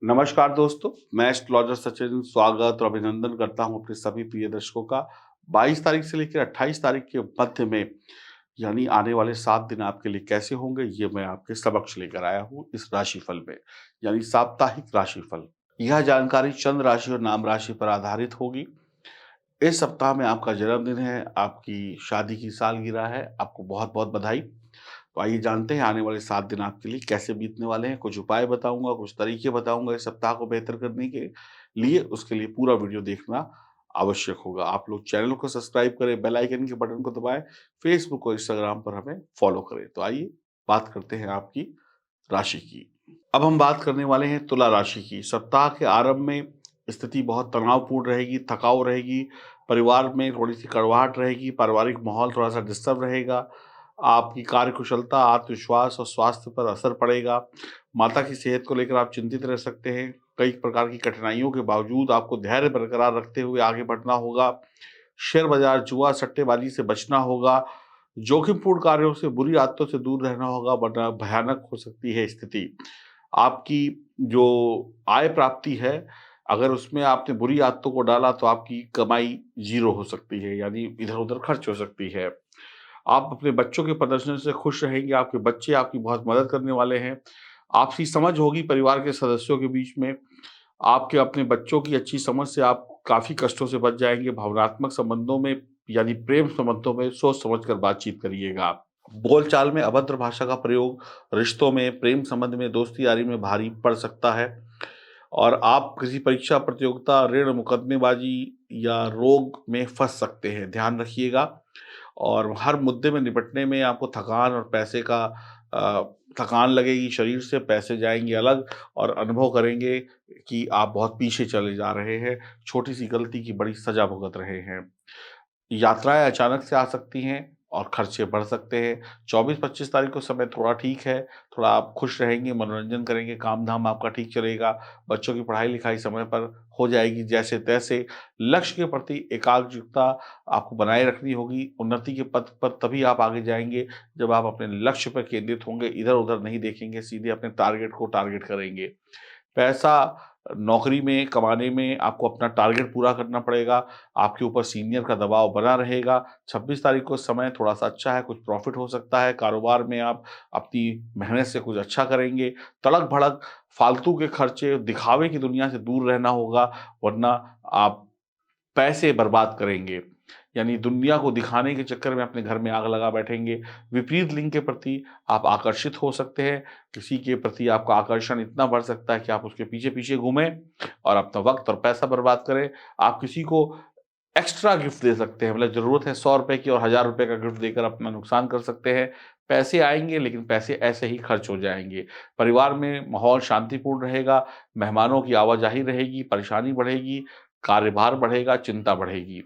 नमस्कार दोस्तों, मैं एस्ट्रोलॉजर सचिन स्वागत और अभिनंदन करता हूं अपने सभी प्रिय दर्शकों का। 22 तारीख से लेकर 28 तारीख के मध्य में यानी आने वाले 7 दिन आपके लिए कैसे होंगे, ये मैं आपके समक्ष लेकर आया हूं इस राशिफल में, यानी साप्ताहिक राशिफल। यह जानकारी चंद्र राशि और नाम राशि पर आधारित होगी। इस सप्ताह में आपका जन्मदिन है, आपकी शादी की सालगिरह है, आपको बहुत-बहुत बधाई। तो आइए जानते हैं आने वाले 7 दिन आपके लिए कैसे बीतने वाले हैं। कुछ उपाय बताऊँगा, कुछ तरीके बताऊँगा इस सप्ताह को बेहतर करने के लिए, उसके लिए पूरा वीडियो देखना आवश्यक होगा। आप लोग चैनल को सब्सक्राइब करें, बेल आइकन के बटन को दबाएँ, फेसबुक और इंस्टाग्राम पर हमें फॉलो करें। तो आइए बात करते हैं आपकी राशि की। अब हम बात करने वाले हैं तुला राशि की। सप्ताह के आरंभ में स्थिति बहुत तनावपूर्ण रहेगी, थकाऊ रहेगी, परिवार में थोड़ी-सी कड़वाहट रहेगी, पारिवारिक माहौल थोड़ा-सा डिस्टर्ब रहेगा। आपकी कार्यकुशलता, आत्मविश्वास और स्वास्थ्य पर असर पड़ेगा। माता की सेहत को लेकर आप चिंतित रह सकते हैं। कई प्रकार की कठिनाइयों के बावजूद आपको धैर्य बरकरार रखते हुए आगे बढ़ना होगा। शेयर बाज़ार, जुआ, सट्टेबाज़ी से बचना होगा। जोखिमपूर्ण कार्यों से, बुरी आदतों से दूर रहना होगा वरना भयानक हो सकती है स्थिति। आपकी जो आय प्राप्ति है, अगर उसमें आपने बुरी आदतों को डाला तो आपकी कमाई ज़ीरो हो सकती है, यानी इधर-उधर खर्च हो सकती है। आप अपने बच्चों के प्रदर्शन से खुश रहेंगे, आपके बच्चे आपकी बहुत मदद करने वाले हैं। आपसी समझ होगी परिवार के सदस्यों के बीच में। आपके अपने बच्चों की अच्छी समझ से आप काफ़ी कष्टों से बच जाएँगे। भावनात्मक संबंधों में यानी प्रेम संबंधों में सोच समझ कर बातचीत करिएगा। बोलचाल में अभद्र भाषा का प्रयोग रिश्तों में, प्रेम संबंध में, दोस्ती-यारी में भारी पड़ सकता है और आप किसी परीक्षा प्रतियोगिता, ऋण, मुकदमेबाजी या रोग में फँस सकते हैं। ध्यान रखिएगा और हर मुद्दे में निपटने में आपको थकान और पैसे का थकान लगेगी शरीर से, पैसे जाएँगे अलग और अनुभव करेंगे कि आप बहुत पीछे चले जा रहे हैं, छोटी-सी गलती की बड़ी सज़ा भुगत रहे हैं। यात्राएँ अचानक से आ सकती हैं और खर्चे बढ़ सकते हैं। 24-25 तारीख को समय थोड़ा ठीक है, थोड़ा आप खुश रहेंगे, मनोरंजन करेंगे, काम-धाम आपका ठीक चलेगा, बच्चों की पढ़ाई-लिखाई समय पर हो जाएगी जैसे-तैसे। लक्ष्य के प्रति एकाग्रता आपको बनाए रखनी होगी, उन्नति के पथ पर तभी आप आगे जाएँगे, जब आप अपने लक्ष्य पर केंद्रित होंगे, इधर-उधर नहीं देखेंगे, सीधे अपने टारगेट को टारगेट करेंगे। पैसा नौकरी में कमाने में आपको अपना टारगेट पूरा करना पड़ेगा, आपके ऊपर सीनियर का दबाव बना रहेगा। 26 तारीख को समय थोड़ा-सा अच्छा है, कुछ प्रॉफ़िट हो सकता है, कारोबार में आप अपनी मेहनत से कुछ अच्छा करेंगे। तड़क-भड़क, फालतू के खर्चे, दिखावे की दुनिया से दूर रहना होगा, वरना आप पैसे बर्बाद करेंगे। यानी दुनिया को दिखाने के चक्कर में अपने घर में आग लगा बैठेंगे। विपरीत लिंग के प्रति आप आकर्षित हो सकते हैं। किसी के प्रति आपका आकर्षण इतना बढ़ सकता है कि आप उसके पीछे-पीछे घूमें और अपना वक़्त और पैसा बर्बाद करें। आप किसी को एक्स्ट्रा गिफ्ट दे सकते हैं, मतलब ज़रूरत है ₹100 की और ₹1000 का गिफ्ट देकर अपना नुकसान कर सकते हैं। पैसे आएँगे लेकिन पैसे ऐसे ही खर्च हो जाएँगे। परिवार में माहौल शांतिपूर्ण रहेगा, मेहमानों की आवाजाही रहेगी, परेशानी बढ़ेगी, कार्यभार बढ़ेगा, चिंता बढ़ेगी।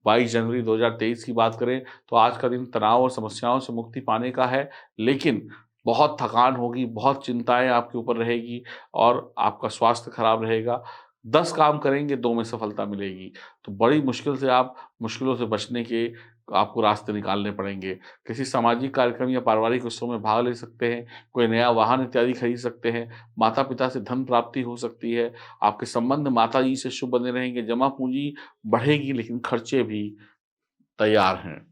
22 जनवरी 2023 की बात करें तो आज का दिन तनाव और समस्याओं से मुक्ति पाने का है, लेकिन बहुत थकान होगी, बहुत चिंताएँ आपके ऊपर रहेगी और आपका स्वास्थ्य खराब रहेगा। 10 काम करेंगे, 2 में सफलता मिलेगी। तो बड़ी मुश्किल से आप मुश्किलों से बचने के आपको रास्ते निकालने पड़ेंगे। किसी सामाजिक कार्यक्रम या पारिवारिक उत्सव में भाग ले सकते हैं, कोई नया वाहन इत्यादि खरीद सकते हैं, माता-पिता से धन प्राप्ति हो सकती है, आपके संबंध माताजी से शुभ बने रहेंगे, जमा पूँजी बढ़ेगी लेकिन खर्चे भी तैयार हैं।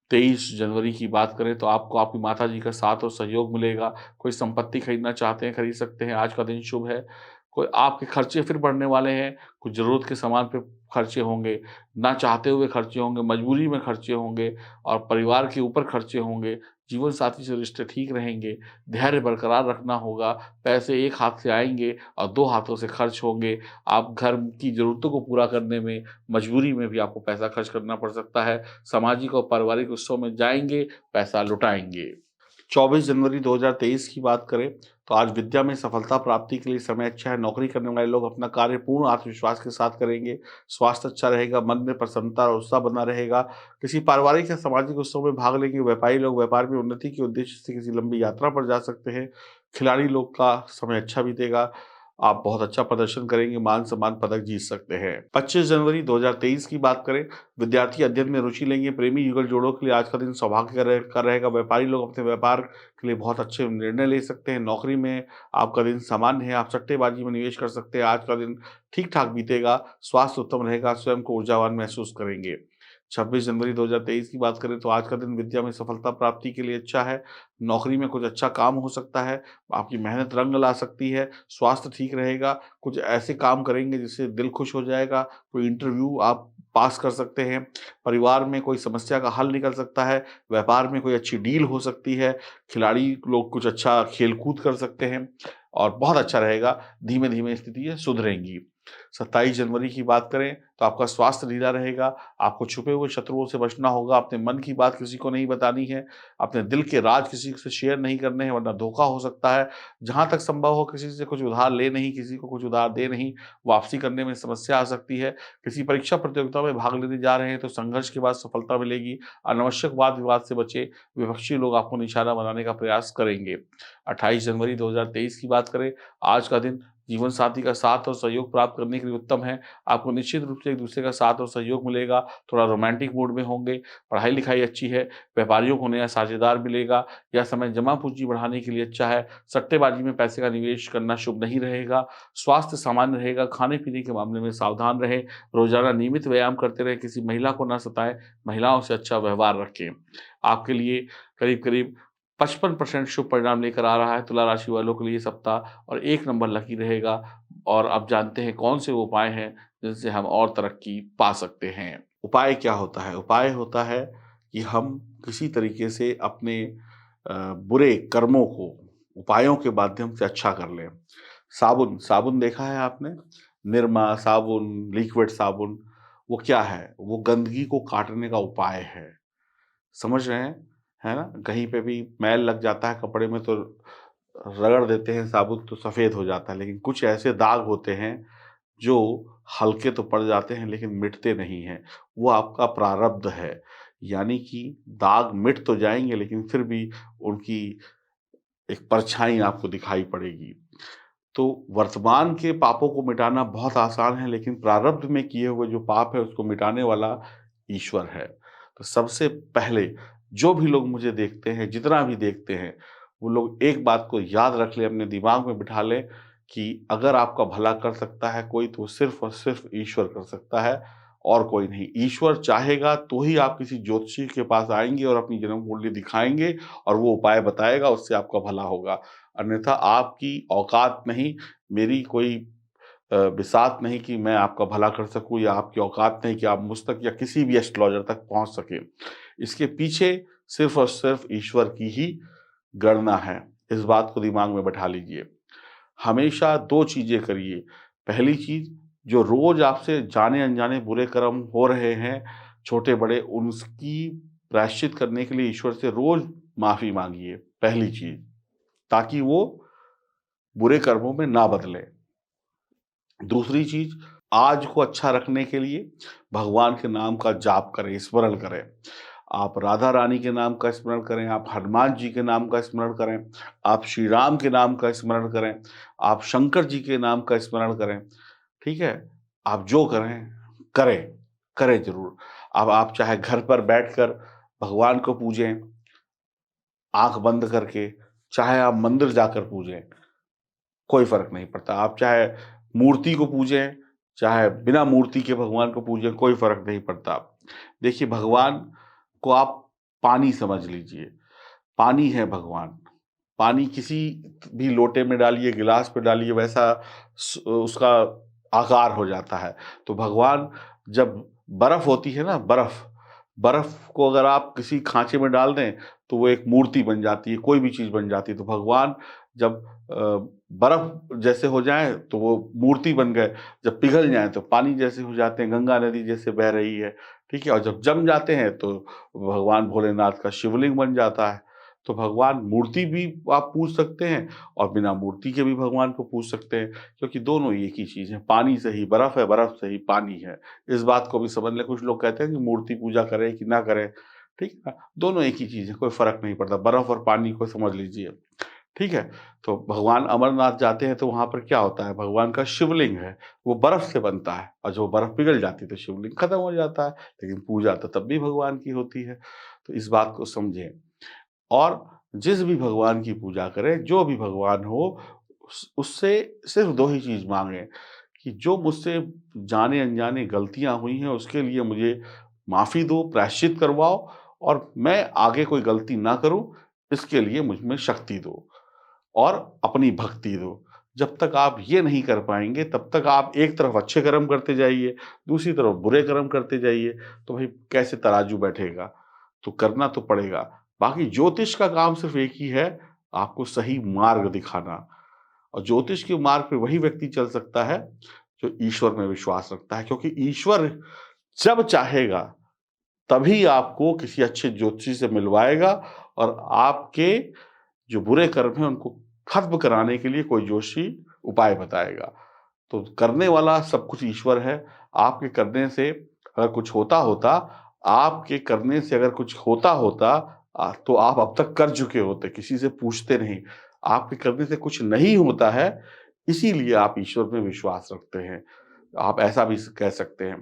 23 जनवरी की बात करें तो आपको आपकी माताजी का साथ और सहयोग मिलेगा। कोई संपत्ति खरीदना चाहते हैं, खरीद सकते हैं, आज का दिन शुभ है। कोई आपके खर्चे फिर बढ़ने वाले हैं, कुछ ज़रूरत के सामान पे खर्चे होंगे, ना चाहते हुए खर्चे होंगे, मजबूरी में खर्चे होंगे और परिवार के ऊपर खर्चे होंगे। जीवन साथी से रिश्ते ठीक रहेंगे, धैर्य बरकरार रखना होगा, पैसे एक हाथ से आएँगे और 2 हाथों से खर्च होंगे। आप घर की ज़रूरतों को पूरा करने में, मजबूरी में भी आपको पैसा खर्च करना पड़ सकता है। सामाजिक और पारिवारिक उत्सव में जाएँगे, पैसा लुटाएँगे। 24 जनवरी 2023 की बात करें, तो आज विद्या में सफलता प्राप्ति के लिए समय अच्छा है। नौकरी करने वाले लोग अपना कार्य पूर्ण आत्मविश्वास के साथ करेंगे। स्वास्थ्य अच्छा रहेगा, मन में प्रसन्नता और उत्साह बना रहेगा। किसी पारिवारिक या सामाजिक उत्सव में भाग लेंगे। व्यापारी लोग व्यापार में उन्नति के उद्देश्य से किसी लंबी यात्रा पर जा सकते हैं। खिलाड़ी लोग का समय अच्छा बीतेगा। आप बहुत अच्छा प्रदर्शन करेंगे, मान-सम्मान पदक जीत सकते हैं। 25 जनवरी 2023 की बात करें, विद्यार्थी अध्ययन में रुचि लेंगे, प्रेमी युगल जोड़ों के लिए आज का दिन सौभाग्य का रहेगा, व्यापारी लोग अपने व्यापार के लिए बहुत अच्छे निर्णय ले सकते हैं, नौकरी में आपका दिन सामान्य है, आप सट्टेबाजी में निवेश कर सकते हैं, आज का दिन ठीक-ठाक बीतेगा, स्वास्थ्य उत्तम रहेगा, स्वयं को ऊर्जावान महसूस करेंगे। 26 जनवरी 2023 की बात करें तो आज का दिन विद्या में सफलता प्राप्ति के लिए अच्छा है, नौकरी में कुछ अच्छा काम हो सकता है, आपकी मेहनत रंग ला सकती है, स्वास्थ्य ठीक रहेगा, कुछ ऐसे काम करेंगे जिससे दिल खुश हो जाएगा, कोई इंटरव्यू आप पास कर सकते हैं, परिवार में कोई समस्या का हल निकल सकता है, व्यापार में कोई अच्छी डील हो सकती है, खिलाड़ी लोग कुछ अच्छा खेल-कूद कर सकते हैं और बहुत अच्छा रहेगा, धीमे-धीमे स्थितियाँ सुधरेंगी। 27 जनवरी की बात करें तो आपका स्वास्थ्य ढीला रहेगा, आपको छुपे हुए शत्रुओं से बचना होगा, अपने मन की बात किसी को नहीं बतानी है, अपने दिल के राज किसी से शेयर नहीं करने हैं वरना धोखा हो सकता है। जहाँ तक संभव हो किसी से कुछ उधार ले नहीं, किसी को कुछ उधार दे नहीं, वापसी करने में समस्या आ सकती है। किसी परीक्षा प्रतियोगिता में भाग लेने जा रहे हैं तो संघर्ष के बाद सफलता मिलेगी, अनावश्यक वाद-विवाद से बचें, विपक्षी लोग आपको निशाना बनाने का प्रयास करेंगे। 28 जनवरी 2023 की बात करें, आज का दिन जीवन साथी का साथ और सहयोग प्राप्त करने के लिए उत्तम है। आपको निश्चित रूप से एक-दूसरे का साथ और सहयोग मिलेगा, थोड़ा रोमांटिक मूड में होंगे, पढ़ाई-लिखाई अच्छी है, व्यापारियों को नया साझेदार मिलेगा, यह समय जमा पूँजी बढ़ाने के लिए अच्छा है, सट्टेबाजी में पैसे का निवेश करना शुभ नहीं रहेगा, स्वास्थ्य सामान्य रहेगा, खाने-पीने के मामले में सावधान रहें, रोज़ाना नियमित व्यायाम करते रहें, किसी महिला को ना सताएँ, महिलाओं से अच्छा व्यवहार रखें। आपके लिए करीब-करीब 55% शुभ परिणाम लेकर आ रहा है तुला राशि वालों के लिए सप्ताह और 1 नंबर लकी रहेगा और अब जानते हैं कौन से उपाय हैं जिनसे हम और तरक्की पा सकते हैं। उपाय क्या होता है? उपाय होता है कि हम किसी तरीके से अपने बुरे कर्मों को उपायों के माध्यम से अच्छा कर लें। साबुन, साबुन देखा है आपने? निरमा साबुन, लिक्विड साबुन, वो क्या है? वो गंदगी को काटने का उपाय है। समझ रहे हैं? है ना? कहीं पे भी मैल लग जाता है कपड़े में तो रगड़ देते हैं साबुन तो सफ़ेद हो जाता है, लेकिन कुछ ऐसे दाग होते हैं जो हल्के तो पड़ जाते हैं लेकिन मिटते नहीं हैं। वो आपका प्रारब्ध है। यानी कि दाग मिट तो जाएँगे लेकिन फिर भी उनकी एक परछाई आपको दिखाई पड़ेगी। तो वर्तमान के पापों को मिटाना बहुत आसान है लेकिन प्रारब्ध में किए हुए जो पाप है उसको मिटाने वाला ईश्वर है। तो सबसे पहले जो भी लोग मुझे देखते हैं, जितना भी देखते हैं, वो लोग एक बात को याद रख लें, अपने दिमाग में बिठा लें कि अगर आपका भला कर सकता है कोई तो सिर्फ़ और सिर्फ़ ईश्वर कर सकता है और कोई नहीं। ईश्वर चाहेगा तो ही आप किसी ज्योतिषी के पास आएँगे और अपनी जन्म कुंडली दिखाएँगे और वो उपाय बताएगा, उससे आपका भला होगा। अन्यथा आपकी औकात नहीं, मेरी कोई बिसात नहीं कि मैं आपका भला कर सकूँ या आपकी औकात नहीं कि आप मुझ तक या किसी भी एस्ट्रोलॉजर तक पहुँच सकें। इसके पीछे सिर्फ़ और सिर्फ़ ईश्वर की ही गणना है। इस बात को दिमाग में बैठा लीजिए। हमेशा 2 चीज़ें करिए। पहली चीज़, जो रोज़ आपसे जाने-अनजाने बुरे कर्म हो रहे हैं, छोटे-बड़े, उसकी प्रायश्चित करने के लिए ईश्वर से रोज़ माफ़ी माँगिए, पहली चीज़, ताकि वो बुरे कर्मों में ना बदलें। दूसरी चीज़, आज को अच्छा रखने के लिए भगवान के नाम का जाप करें, स्मरण करें। आप राधा रानी के नाम का स्मरण करें, आप हनुमान जी के नाम का स्मरण करें, आप श्री राम के नाम का स्मरण करें, आप शंकर जी के नाम का स्मरण करें, ठीक है? आप जो करें, करें, करें ज़रूर। अब आप चाहे घर पर बैठकर भगवान को पूजें, आँख बंद करके, चाहे आप मंदिर जाकर पूजें, कोई फ़र्क नहीं पड़ता। आप चाहे मूर्ति को पूजें, चाहे बिना मूर्ति के भगवान को पूजें, कोई फ़र्क नहीं पड़ता। देखिए, भगवान को आप पानी समझ लीजिए, पानी है भगवान। पानी किसी भी लोटे में डालिए, गिलास में डालिए, वैसा उसका आकार हो जाता है। तो भगवान जब बर्फ़ होती है ना, बर्फ़, बर्फ़ को अगर आप किसी खाँचे में डाल दें, तो वो एक मूर्ति बन जाती है, कोई भी चीज़ बन जाती है। तो भगवान जब बर्फ़ जैसे हो जाएँ, तो वो मूर्ति बन गए, जब पिघल जाएँ, तो पानी जैसे हो जाते हैं, गंगा नदी जैसे बह रही है, ठीक है? और जब जम जाते हैं, तो भगवान भोलेनाथ का शिवलिंग बन जाता है। तो भगवान मूर्ति भी आप पूज सकते हैं और बिना मूर्ति के भी भगवान को पूज सकते हैं, क्योंकि दोनों एक ही चीज़ है, पानी से ही बर्फ़ है, बर्फ़ से ही पानी है। इस बात को भी समझ लें, कुछ लोग कहते हैं कि मूर्ति पूजा करें कि ना करें, ठीक है? दोनों एक ही चीज़ है, कोई फ़र्क नहीं पड़ता, बर्फ़ और पानी को समझ लीजिए, ठीक है? तो भगवान अमरनाथ जाते हैं तो वहाँ पर क्या होता है, भगवान का शिवलिंग है, वो बर्फ से बनता है और जो बर्फ पिघल जाती है तो शिवलिंग खत्म हो जाता है, लेकिन पूजा तो तब भी भगवान की होती है। तो इस बात को समझें और जिस भी भगवान की पूजा करें, जो भी भगवान हो, उससे सिर्फ़ 2 ही चीज़ माँगे कि जो मुझसे जाने-अनजाने गलतियाँ हुई हैं, उसके लिए मुझे माफ़ी दो, प्रायश्चित करवाओ और मैं आगे कोई गलती ना करूँ, इसके लिए मुझ में शक्ति दो और अपनी भक्ति दो। जब तक आप ये नहीं कर पाएँगे, तब तक आप एक तरफ अच्छे कर्म करते जाइए, दूसरी तरफ बुरे कर्म करते जाइए, तो भई कैसे तराजू बैठेगा? तो करना तो पड़ेगा। बाकी ज्योतिष का काम सिर्फ़ एक ही है, आपको सही मार्ग दिखाना। और ज्योतिष के मार्ग पे वही व्यक्ति चल सकता है जो ईश्वर में विश्वास रखता है, क्योंकि ईश्वर जब चाहेगा तभी आपको किसी अच्छे ज्योतिषी से मिलवाएगा और आपके जो बुरे कर्म हैं उनको खत्म कराने के लिए कोई ज्योतिषी उपाय बताएगा। तो करने वाला सब कुछ ईश्वर है। आपके करने से अगर कुछ होता आपके करने से अगर कुछ होता तो आप अब तक कर चुके होते, किसी से पूछते नहीं। आपके करने से कुछ नहीं होता है, इसीलिए आप ईश्वर में विश्वास रखते हैं। आप ऐसा भी स कह सकते हैं।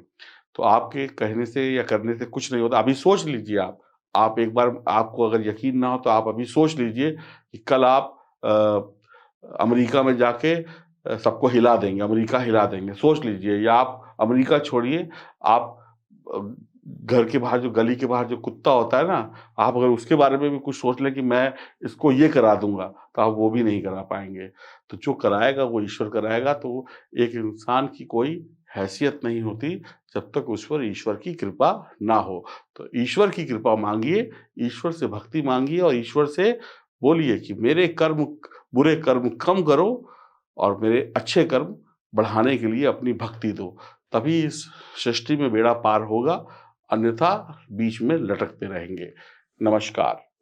तो आपके कहने से या करने से कुछ नहीं होता। अभी सोच लीजिए आप। आप एक बार आपको अगर यकीन ना हो तो आप अभी सोच लीजिए कि कल आप अमेरिका में जाके सबको हिला देंगे, अमेरिका हिला देंगे। सोच लीजिए या आप अमेरिका छोड़िए, आप अ, घर के बाहर जो गली के बाहर जो कुत्ता होता है ना, आप अगर उसके बारे में भी कुछ सोच लें कि मैं इसको ये करा दूँगा, तो आप वो भी नहीं करा पाएँगे। तो जो कराएगा वो ईश्वर कराएगा, तो एक इंसान की कोई हैसियत नहीं होती जब तक उस पर ईश्वर की कृपा ना हो। तो ईश्वर की कृपा माँगिए, ईश्वर से भक्ति माँगिए और ईश्वर से बोलिए कि मेरे बुरे कर्म कम करो और मेरे अच्छे कर्म बढ़ाने के लिए अपनी भक्ति दो। तभी इस सृष्टि में बेड़ा पार होगा, अन्यथा बीच में लटकते रहेंगे। नमस्कार।